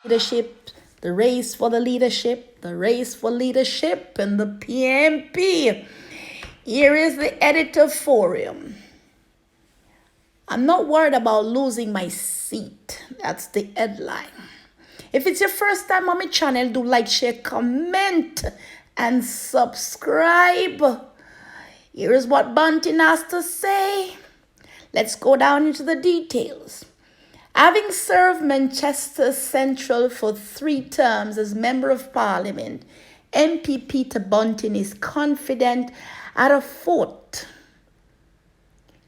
Leadership, the race for the leadership, the race for leadership, and the PMP. Here is the editor forum. I'm not worried about losing my seat. That's the headline. If it's your first time on my channel, do like, share, comment, and subscribe. Here's what Bunting has to say. Let's go down into the details. Having served Manchester Central for 3 terms as Member of Parliament, MP Peter Bunting is confident that a 4th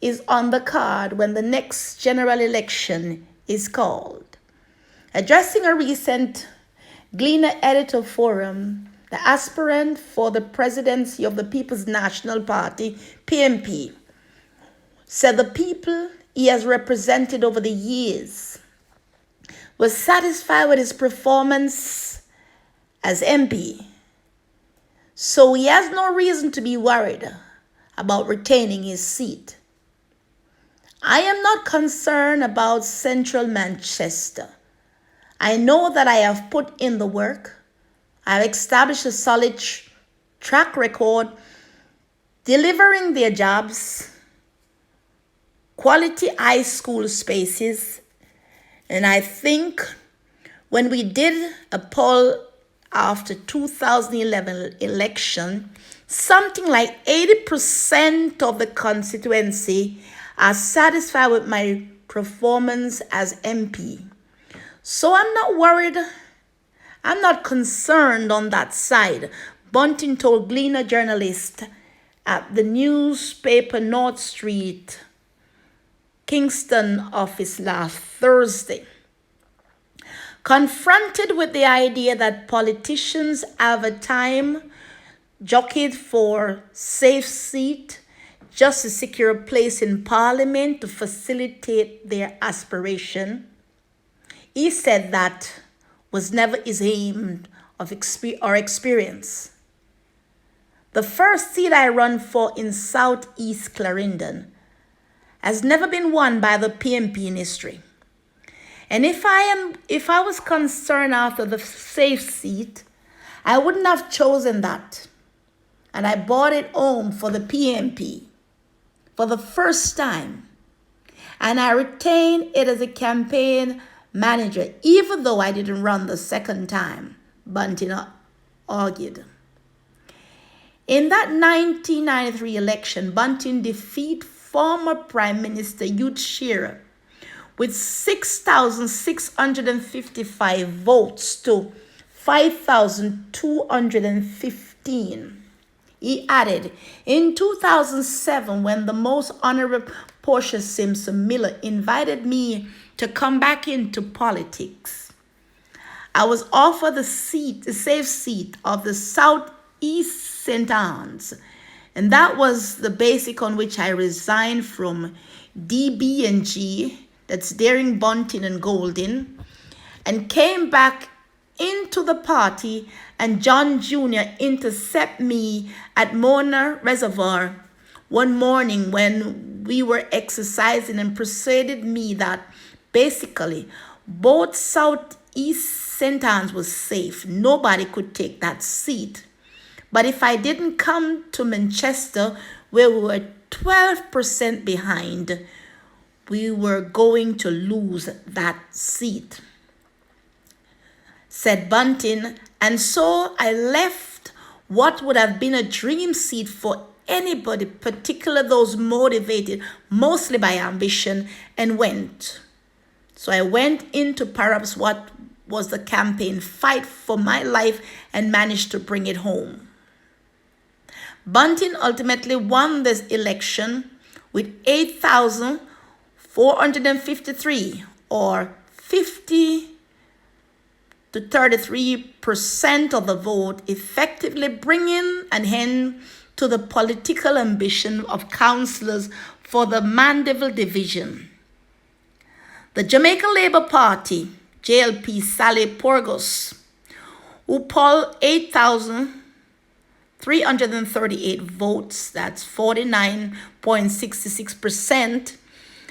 is on the card when the next general election is called. Addressing a recent Gleaner Editors Forum, the aspirant for the presidency of the People's National Party, PMP, said the people he has represented over the years was satisfied with his performance as MP, so he has no reason to be worried about retaining his seat. I am not concerned about Central Manchester. I know that I have put in the work. I have established a solid track record delivering their jobs, quality high school spaces, and I think when we did a poll after 2011 election, something like 80% of the constituency are satisfied with my performance as MP. So I'm not worried. I'm not concerned on that side, Bunting told Gleaner journalist at the newspaper North Street, Kingston office last Thursday. Confronted with the idea that politicians have a time jockeyed for safe seat just to secure a place in Parliament to facilitate their aspiration, he said that was never his aim or experience. The first seat I run for in Southeast Clarendon has never been won by the PMP in history. And if I was concerned after the safe seat, I wouldn't have chosen that. And I bought it home for the PMP for the first time. And I retained it as a campaign manager, even though I didn't run the second time, Bunting argued. In that 1993 election, Bunting defeated former Prime Minister Hugh Shearer with 6,655 votes to 5,215. He added, in 2007, when the Most Honorable Portia Simpson Miller invited me to come back into politics, I was offered the safe seat of the Southeast St. Anne's, and that was the basis on which I resigned from DB&G, that's Daring, Bunting and Golding, and came back into the party, and John Jr. intercepted me at Mona Reservoir one morning when we were exercising and persuaded me that basically both Southeast St. Anne's was safe. Nobody could take that seat. But if I didn't come to Manchester, where we were 12% behind, we were going to lose that seat, said Bunting. And so I left what would have been a dream seat for anybody, particularly those motivated mostly by ambition, and went. So I went into perhaps what was the campaign fight for my life and managed to bring it home. Bunting ultimately won this election with 8,453 or 50 to 33% of the vote, effectively bringing an end to the political ambition of councillors for the Mandeville division. The Jamaica Labour Party, JLP Sally Porgos, who polled 8,338 votes, that's 49.66%,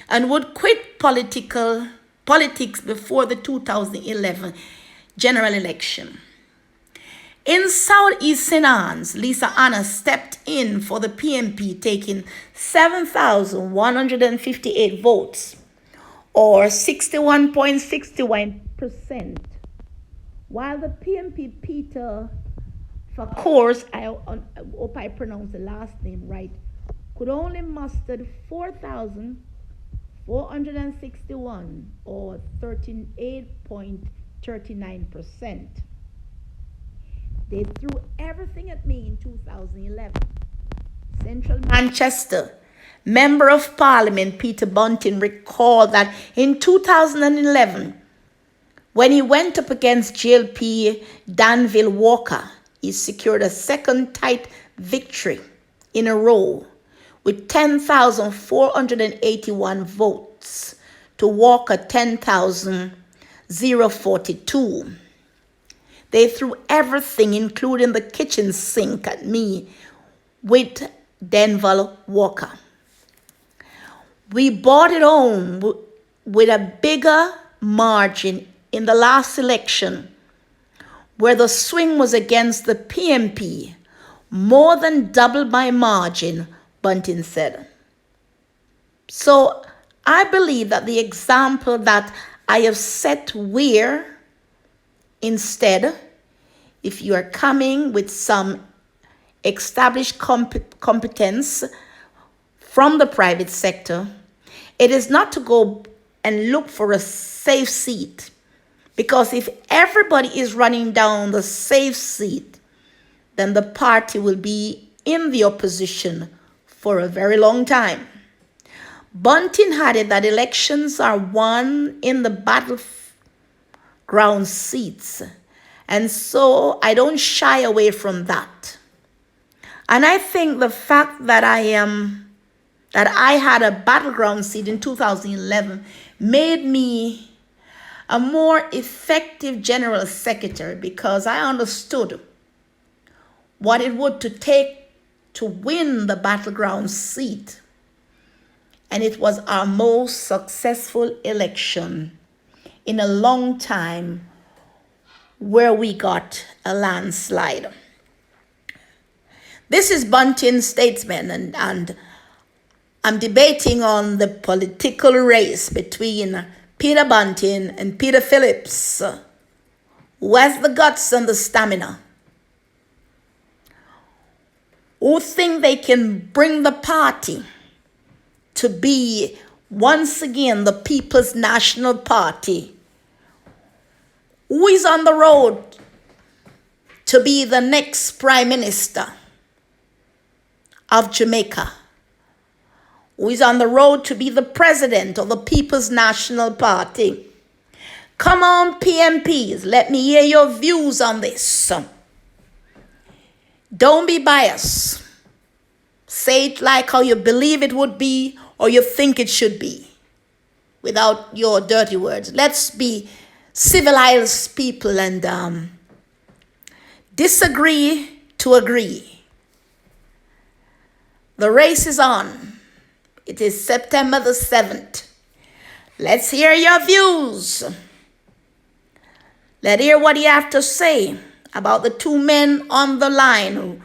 and would quit politics before the 2011 general election. In Southeast St. Anne's, Lisa Anna stepped in for the PMP, taking 7,158 votes, or 61.61%, while the PMP Peter, for course, I hope I pronounced the last name right, could only muster 4,461, or 38.39%. They threw everything at me in 2011. Central Manchester Member of Parliament Peter Bunting recalled that in 2011, when he went up against JLP Danville Walker, he secured a second tight victory in a row with 10,481 votes to Walker 10,042. They threw everything, including the kitchen sink, at me with Danville Walker. We brought it home with a bigger margin in the last election, where the swing was against the PMP, more than double my margin, Bunting said. So I believe that the example that I have set where, instead, if you are coming with some established competence from the private sector, it is not to go and look for a safe seat. Because if everybody is running down the safe seat, then the party will be in the opposition for a very long time. Bunting added that elections are won in the battleground seats, and so I don't shy away from that. And I think the fact that I had a battleground seat in 2011 made me a more effective general secretary, because I understood what it would take to win the battleground seat. And it was our most successful election in a long time, where we got a landslide. This is Bunting Statesman, and I'm debating on the political race between Peter Bunting and Peter Phillips. Who has the guts and the stamina? Who think they can bring the party to be once again the People's National Party? Who is on the road to be the next Prime Minister of Jamaica? Who is on the road to be the president of the People's National Party? Come on, PMPs, let me hear your views on this. Don't be biased. Say it like how you believe it would be or you think it should be, without your dirty words. Let's be civilized people and disagree to agree. The race is on. It is September the 7th. Let's hear your views. Let's hear what you have to say about the two men on the line.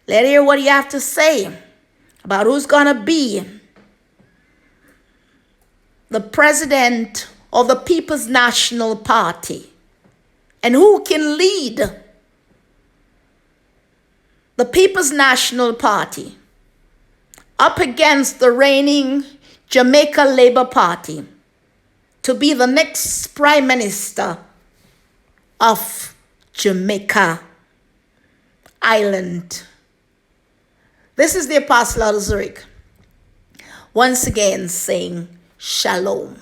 Let's hear what you have to say about who's going to be the president of the People's National Party and who can lead the People's National Party up against the reigning Jamaica Labour Party to be the next Prime Minister of Jamaica Island. This is the Apostle out of Zurich, once again saying Shalom.